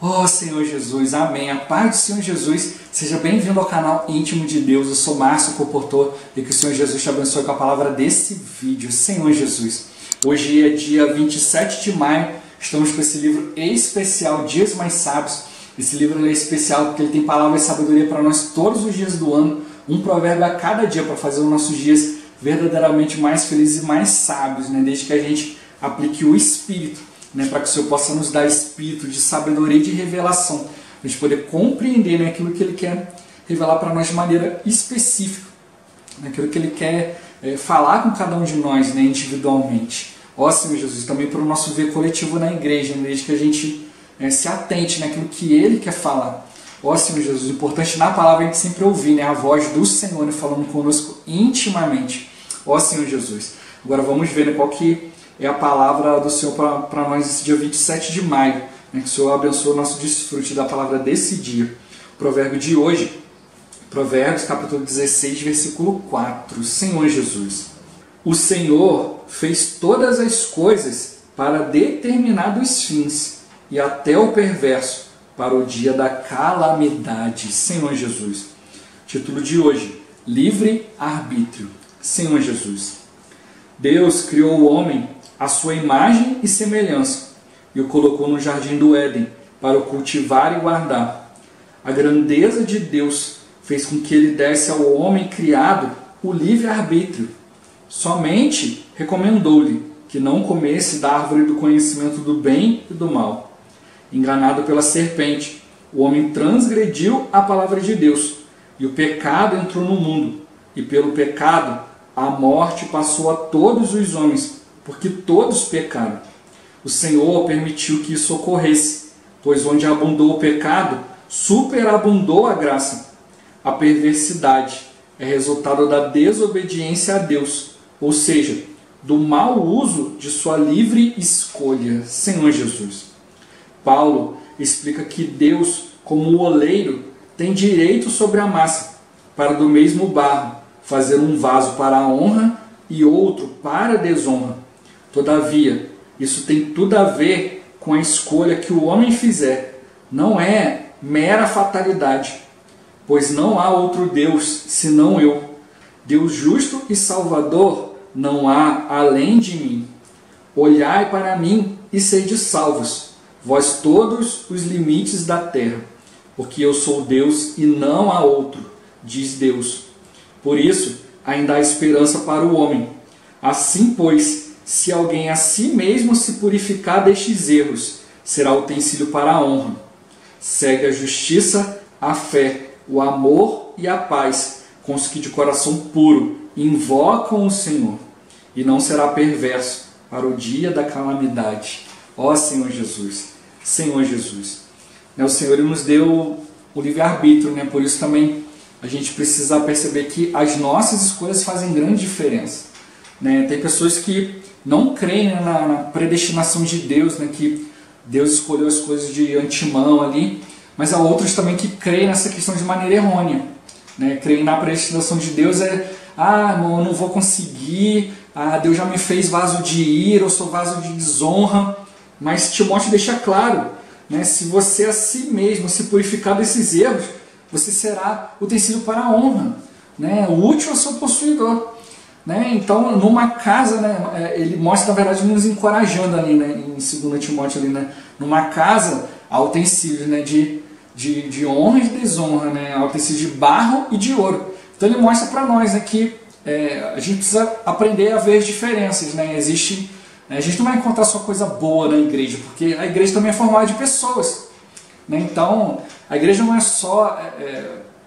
Oh Senhor Jesus, amém. A paz do Senhor Jesus, seja bem-vindo ao canal Íntimo de Deus. Eu sou Márcio Comportor e que o Senhor Jesus te abençoe com a palavra desse vídeo. Senhor Jesus, hoje é dia 27 de maio, estamos com esse livro especial, Dias Mais Sábios. Esse livro é especial porque ele tem palavra e sabedoria para nós todos os dias do ano, um provérbio a cada dia para fazer os nossos dias verdadeiramente mais felizes e mais sábios, desde que a gente aplique o Espírito. Para que o Senhor possa nos dar espírito de sabedoria e de revelação, para a gente poder compreender aquilo que Ele quer revelar para nós de maneira específica, aquilo que Ele quer falar com cada um de nós individualmente. Ó Senhor Jesus, também para o nosso ver coletivo na igreja, desde que a gente se atente naquilo que Ele quer falar. Ó Senhor Jesus, o importante na palavra é a gente sempre ouvir a voz do Senhor falando conosco intimamente. Ó Senhor Jesus, agora vamos ver qual que é a palavra do Senhor para nós esse dia 27 de maio. Que o Senhor abençoe o nosso desfrute da palavra desse dia. O provérbio de hoje, Provérbios capítulo 16, versículo 4. Senhor Jesus, o Senhor fez todas as coisas para determinados fins, e até o perverso para o dia da calamidade. Senhor Jesus. Título de hoje, Livre Arbítrio. Senhor Jesus, Deus criou o homem à sua imagem e semelhança, e o colocou no jardim do Éden para o cultivar e guardar. A grandeza de Deus fez com que ele desse ao homem criado o livre-arbítrio. Somente recomendou-lhe que não comesse da árvore do conhecimento do bem e do mal. Enganado pela serpente, o homem transgrediu a palavra de Deus, e o pecado entrou no mundo, e pelo pecado a morte passou a todos os homens, porque todos pecaram. O Senhor permitiu que isso ocorresse, pois onde abundou o pecado, superabundou a graça. A perversidade é resultado da desobediência a Deus, ou seja, do mau uso de sua livre escolha. Senhor Jesus. Paulo explica que Deus, como o oleiro, tem direito sobre a massa, para do mesmo barro fazer um vaso para a honra e outro para a desonra. Todavia, isso tem tudo a ver com a escolha que o homem fizer. Não é mera fatalidade, pois não há outro Deus senão eu. Deus justo e salvador não há além de mim. Olhai para mim e sede salvos, vós todos os limites da terra, porque eu sou Deus e não há outro, diz Deus. Por isso, ainda há esperança para o homem. Assim, pois, se alguém a si mesmo se purificar destes erros, será utensílio para a honra. Segue a justiça, a fé, o amor e a paz, com os que de coração puro invocam o Senhor, e não será perverso para o dia da calamidade. Ó Senhor Jesus, Senhor Jesus. O Senhor nos deu o livre-arbítrio, por isso também a gente precisa perceber que as nossas escolhas fazem grande diferença. Tem pessoas que não creem na predestinação de Deus, que Deus escolheu as coisas de antemão ali, mas há outros também que creem nessa questão de maneira errônea. Creem na predestinação de Deus irmão, eu não vou conseguir, Deus já me fez vaso de ira, eu sou vaso de desonra. Mas Timóteo deixa claro, se você a si mesmo se purificar desses erros, você será utensílio para a honra, útil ao seu possuidor. Então, numa casa, ele mostra, na verdade, nos encorajando ali, em 2 Timóteo, ali, numa casa, há utensílios de honra e de desonra, há utensílios de barro e de ouro. Então, ele mostra para nós que a gente precisa aprender a ver as diferenças. A gente não vai encontrar só coisa boa na igreja, porque a igreja também é formada de pessoas. Então, a igreja não é só...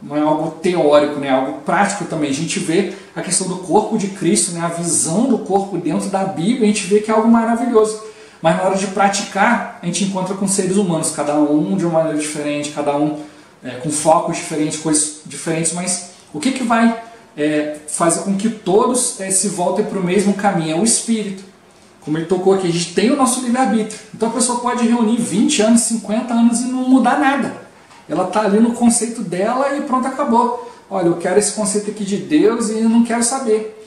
não é algo teórico, é algo prático também. A gente vê a questão do corpo de Cristo, a visão do corpo dentro da Bíblia, a gente vê que é algo maravilhoso. Mas na hora de praticar, a gente encontra com seres humanos, cada um de uma maneira diferente, cada um com focos diferentes, coisas diferentes, mas o que vai fazer com que todos se voltem para o mesmo caminho? É o Espírito. Como ele tocou aqui, a gente tem o nosso livre-arbítrio. Então a pessoa pode reunir 20 anos, 50 anos e não mudar nada. Ela está ali no conceito dela e pronto, acabou. Olha, eu quero esse conceito aqui de Deus e eu não quero saber.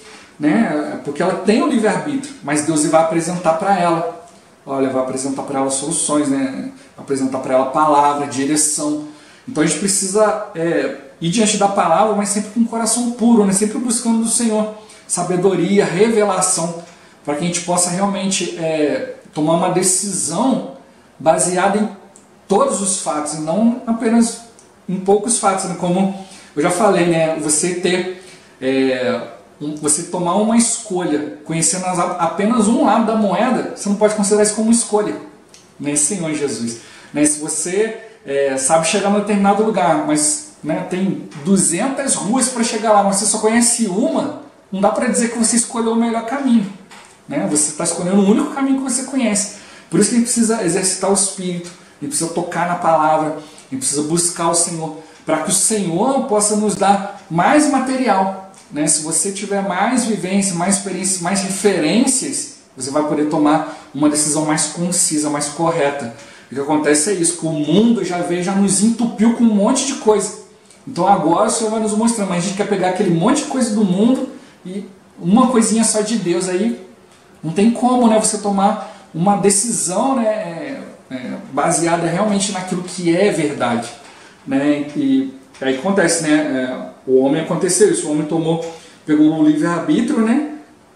Porque ela tem o livre-arbítrio, mas Deus vai apresentar para ela olha, vai apresentar para ela soluções, né? Apresentar para ela palavra, direção. Então a gente precisa ir diante da palavra, mas sempre com um coração puro, né? Sempre buscando do Senhor sabedoria, revelação, para que a gente possa realmente tomar uma decisão baseada em todos os fatos, e não apenas em poucos fatos, né? Como eu já falei, né? Você tomar uma escolha, conhecendo apenas um lado da moeda, você não pode considerar isso como escolha, né? Senhor Jesus. Né? Se você sabe chegar em determinado lugar, mas tem 200 ruas para chegar lá, mas você só conhece uma, não dá para dizer que você escolheu o melhor caminho. Né? Você está escolhendo o único caminho que você conhece. Por isso que a gente precisa exercitar o Espírito, a gente precisa tocar na palavra, a gente precisa buscar o Senhor, para que o Senhor possa nos dar mais material. Né? Se você tiver mais vivência, mais experiência, mais referências, você vai poder tomar uma decisão mais concisa, mais correta. O que acontece é isso, que o mundo já nos entupiu com um monte de coisa. Então agora o Senhor vai nos mostrar, mas a gente quer pegar aquele monte de coisa do mundo e uma coisinha só de Deus, aí não tem como, né, você tomar uma decisão, né, baseada realmente naquilo que é verdade. Né? E aí acontece, né, o homem aconteceu isso, o homem pegou o livre-arbítrio, né,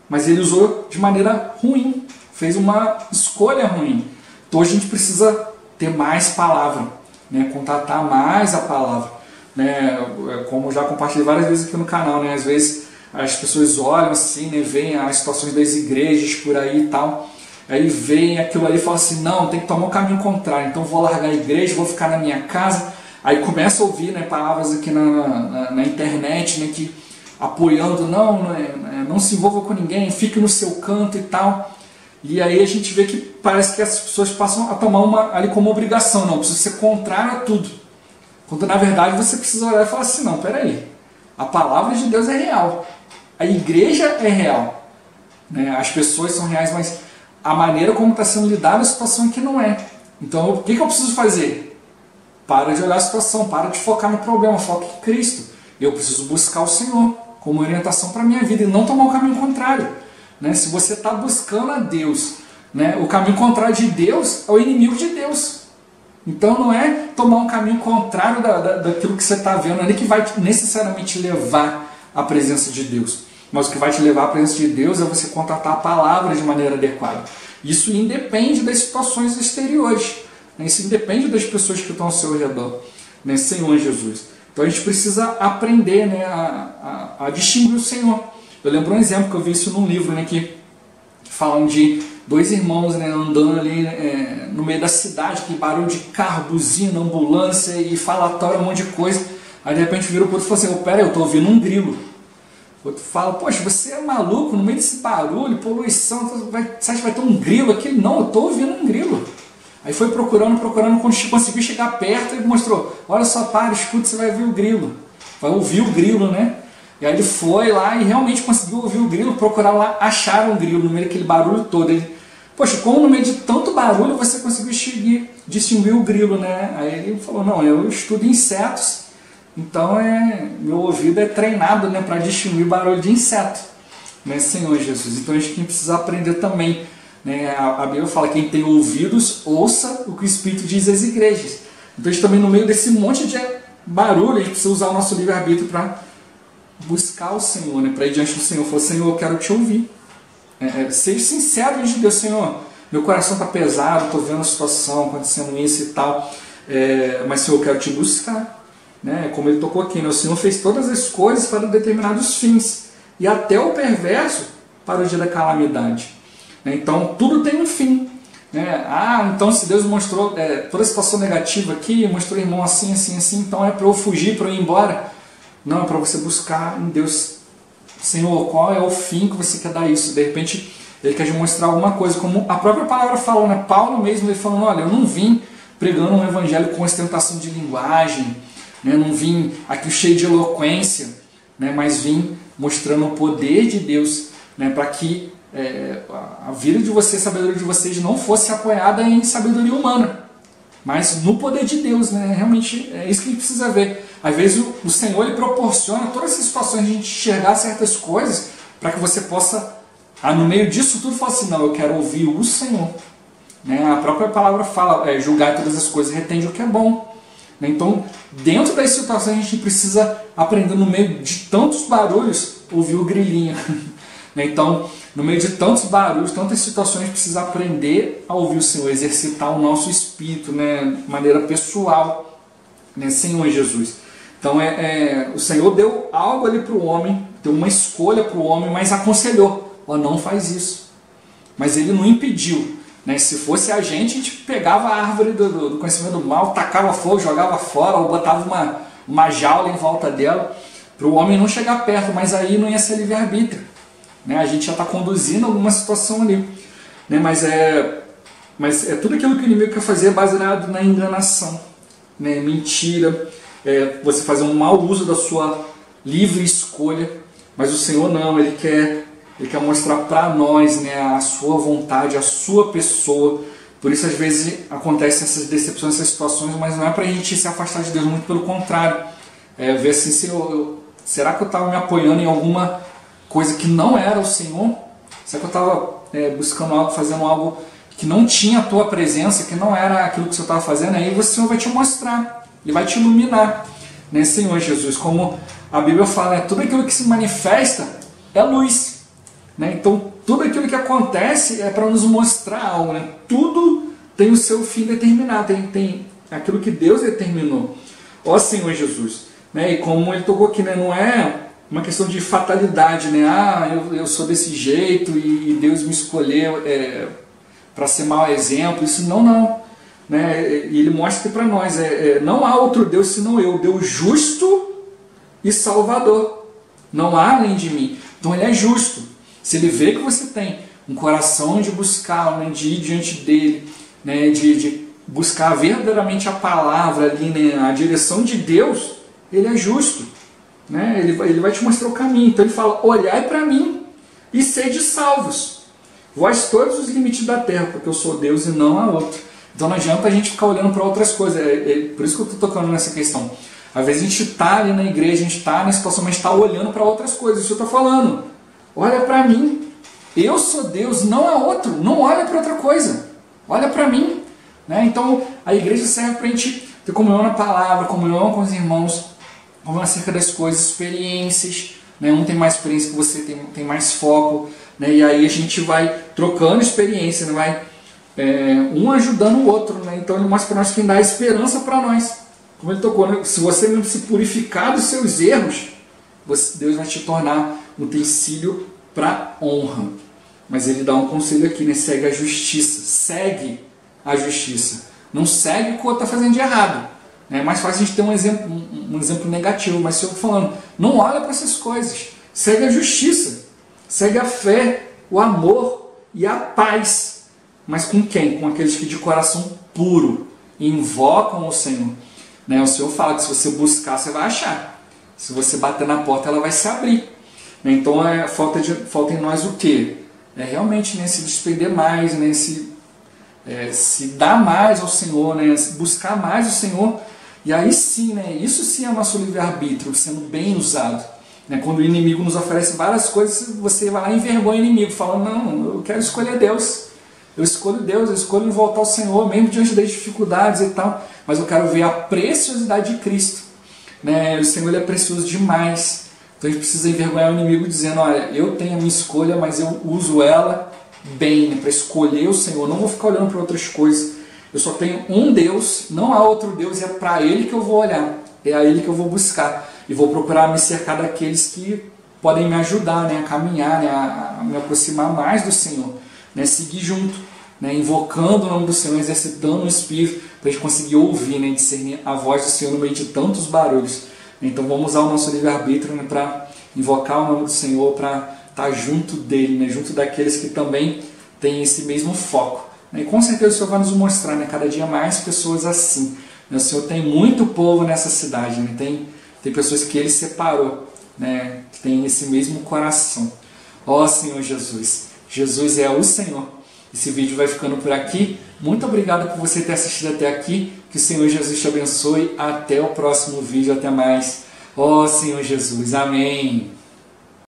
mas ele usou de maneira ruim, fez uma escolha ruim. Então hoje a gente precisa ter mais palavra, né, contatar mais a palavra. Né, como já compartilhei várias vezes aqui no canal, né, às vezes as pessoas olham assim, né, veem as situações das igrejas por aí e tal, aí veem aquilo ali e falam assim, não, tem que tomar um caminho contrário, então vou largar a igreja, vou ficar na minha casa. Aí começa a ouvir, né, palavras aqui na internet, né, que apoiando, não se envolva com ninguém, fique no seu canto e tal. E aí a gente vê que parece que as pessoas passam a tomar uma ali como obrigação, não, precisa ser contrário a tudo. Quando na verdade você precisa olhar e falar assim, não, peraí, a palavra de Deus é real, a igreja é real, né? As pessoas são reais, mas a maneira como está sendo lidada a situação é que não é. Então o que eu preciso fazer? Para de olhar a situação, para de focar no problema, foque em Cristo. Eu preciso buscar o Senhor como orientação para a minha vida e não tomar o caminho contrário. Né? Se você está buscando a Deus, né, o caminho contrário de Deus é o inimigo de Deus. Então não é tomar um caminho contrário daquilo que você está vendo ali que vai necessariamente levar à presença de Deus. Mas o que vai te levar à presença de Deus é você contatar a palavra de maneira adequada. Isso independe das situações exteriores. Isso independe das pessoas que estão ao seu redor. Né? Senhor Jesus. Então a gente precisa aprender, né, a distinguir o Senhor. Eu lembro um exemplo que eu vi isso num livro, né, que falam de dois irmãos, né, andando ali no meio da cidade, que barulho de carro, buzina, ambulância e falatório, um monte de coisa. Aí de repente vira o outro e fala assim, pera aí, eu estou ouvindo um grilo. O outro fala, poxa, você é maluco, no meio desse barulho, poluição, você acha que vai ter um grilo aqui? Não, eu estou ouvindo um grilo. Aí foi procurando, quando conseguiu chegar perto, ele mostrou, olha só, para, escuta, você vai ver o grilo. Vai ouvir o grilo, né? E aí ele foi lá e realmente conseguiu ouvir o grilo, procurar lá, acharam um grilo no meio daquele barulho todo. Ele, poxa, como no meio de tanto barulho você conseguiu distinguir o grilo, né? Aí ele falou, não, eu estudo insetos, então meu ouvido é treinado, né, para distinguir barulho de inseto. Né, Senhor Jesus. Então a gente precisa aprender também. Né? A Bíblia fala que quem tem ouvidos, ouça o que o Espírito diz às igrejas. Então a gente também no meio desse monte de barulho, a gente precisa usar o nosso livre-arbítrio para buscar o Senhor, né? Para ir diante do Senhor, falar, Senhor, eu quero te ouvir. Seja sincero diante de Deus, Senhor, meu coração está pesado, estou vendo a situação, acontecendo isso e tal, mas Senhor, eu quero te buscar. Né? Como ele tocou aqui, né? O Senhor fez todas as coisas para determinados fins, e até o perverso para o dia da calamidade. Então tudo tem um fim. Né? Então se Deus mostrou toda a situação negativa aqui, mostrou o irmão assim, assim, assim, então é para eu fugir, para eu ir embora? Não, é para você buscar em Deus, Senhor, qual é o fim que você quer dar isso? De repente ele quer te mostrar alguma coisa, como a própria palavra falou, né? Paulo mesmo, ele falando, olha, eu não vim pregando um evangelho com ostentação de linguagem, né? Não vim aqui cheio de eloquência, né? Mas vim mostrando o poder de Deus, né? Para que a vida de vocês, a sabedoria de vocês não fosse apoiada em sabedoria humana, mas no poder de Deus, né? Realmente é isso que a gente precisa ver. Às vezes o Senhor ele proporciona todas essas situações de a gente enxergar certas coisas para que você possa, no meio disso tudo, falar assim, não, eu quero ouvir o Senhor. né? A própria palavra fala, julgar todas as coisas, retende o que é bom. Né? Então, dentro das situações, a gente precisa aprender, no meio de tantos barulhos, ouvir o grilinho. Né? Então, no meio de tantos barulhos, tantas situações, a gente precisa aprender a ouvir o Senhor, exercitar o nosso espírito, né? De maneira pessoal, né? Senhor Jesus. Então, o Senhor deu algo ali para o homem, deu uma escolha para o homem, mas aconselhou, não faz isso. Mas ele não impediu. Né? Se fosse a gente pegava a árvore do conhecimento do mal, tacava fogo, jogava fora, ou botava uma jaula em volta dela, para o homem não chegar perto, mas aí não ia ser livre-arbítrio. Né? A gente já está conduzindo alguma situação ali. Né? Mas é tudo aquilo que o inimigo quer fazer baseado na enganação, né? Mentira, você fazer um mau uso da sua livre escolha. Mas o Senhor não, Ele quer mostrar para nós, né, a sua vontade, a sua pessoa. Por isso às vezes acontecem essas decepções, essas situações, mas não é para a gente se afastar de Deus, muito pelo contrário. Ver assim, Senhor, será que eu estava me apoiando em alguma coisa que não era o Senhor? Será que eu estava buscando algo, fazendo algo que não tinha a tua presença, que não era aquilo que o Senhor estava fazendo? Aí o Senhor vai te mostrar, Ele vai te iluminar, né, Senhor Jesus? Como a Bíblia fala, tudo aquilo que se manifesta é luz. Né? Então, tudo aquilo que acontece é para nos mostrar algo. Né? Tudo tem o seu fim determinado, tem aquilo que Deus determinou. Ó Senhor Jesus. Né? E como ele tocou aqui, né? Não é uma questão de fatalidade, né? Eu sou desse jeito e Deus me escolheu para ser mau exemplo. Isso não. Né? E ele mostra para nós, não há outro Deus senão eu, Deus justo e salvador. Não há além de mim. Então ele é justo. Se ele vê que você tem um coração de buscar, né, de ir diante dele, né, de buscar verdadeiramente a palavra ali, né, a direção de Deus, ele é justo. Né? Ele vai te mostrar o caminho. Então ele fala, olhai para mim e sede salvos, vós todos os limites da terra, porque eu sou Deus e não há outro. Então não adianta a gente ficar olhando para outras coisas. Por isso que eu estou tocando nessa questão. Às vezes a gente está ali na igreja, a gente está na situação, mas está olhando para outras coisas. Isso eu estou falando. Olha para mim, eu sou Deus, não há outro, não olha para outra coisa, olha para mim. Né? Então a igreja serve para a gente ter comunhão na palavra, comunhão com os irmãos, comunhão acerca das coisas, experiências. Né? Um tem mais experiência que você, tem mais foco, né? E aí a gente vai trocando experiência, né? Vai um ajudando o outro. Né? Então ele mostra para nós quem dá esperança para nós. Como ele tocou, né? Se você mesmo se purificar dos seus erros, Deus vai te tornar um utensílio para honra. Mas ele dá um conselho aqui, né? Segue a justiça. Segue a justiça. Não segue o que o outro está fazendo de errado. É mais fácil a gente ter um exemplo negativo, mas se eu estou falando, não olha para essas coisas. Segue a justiça. Segue a fé, o amor e a paz. Mas com quem? Com aqueles que de coração puro invocam o Senhor. Né? O Senhor fala que se você buscar, você vai achar. Se você bater na porta, ela vai se abrir. Então falta em nós o quê? Realmente, né, se despender mais, né, se dar mais ao Senhor, né, buscar mais o Senhor. E aí sim, né, isso sim é o nosso livre-arbítrio, sendo bem usado. Né, quando o inimigo nos oferece várias coisas, você vai lá e envergonha o inimigo, falando, não, eu quero escolher Deus. Eu escolho voltar ao Senhor, mesmo diante das dificuldades e tal. Mas eu quero ver a preciosidade de Cristo. Né? O Senhor ele é precioso demais. Então a gente precisa envergonhar o inimigo dizendo, olha, eu tenho a minha escolha, mas eu uso ela bem, né? Para escolher o Senhor. Não vou ficar olhando para outras coisas. Eu só tenho um Deus, não há outro Deus, e é para Ele que eu vou olhar. É a Ele que eu vou buscar. E vou procurar me cercar daqueles que podem me ajudar, né? A caminhar, né? A me aproximar mais do Senhor. Né? Seguir junto, né? Invocando o nome do Senhor, exercitando o Espírito, para a gente conseguir ouvir, né? Discernir a voz do Senhor no meio de tantos barulhos. Então vamos usar o nosso livre-arbítrio, né? Para invocar o nome do Senhor, para estar junto dele, né? Junto daqueles que também têm esse mesmo foco. Né? E com certeza o Senhor vai nos mostrar, né? Cada dia mais pessoas assim. Né? O Senhor tem muito povo nessa cidade, né? Tem pessoas que Ele separou, né? Que tem esse mesmo coração. Ó Senhor Jesus, Jesus é o Senhor. Esse vídeo vai ficando por aqui. Muito obrigado por você ter assistido até aqui. Que o Senhor Jesus te abençoe. Até o próximo vídeo. Até mais. Ó Senhor Jesus. Amém.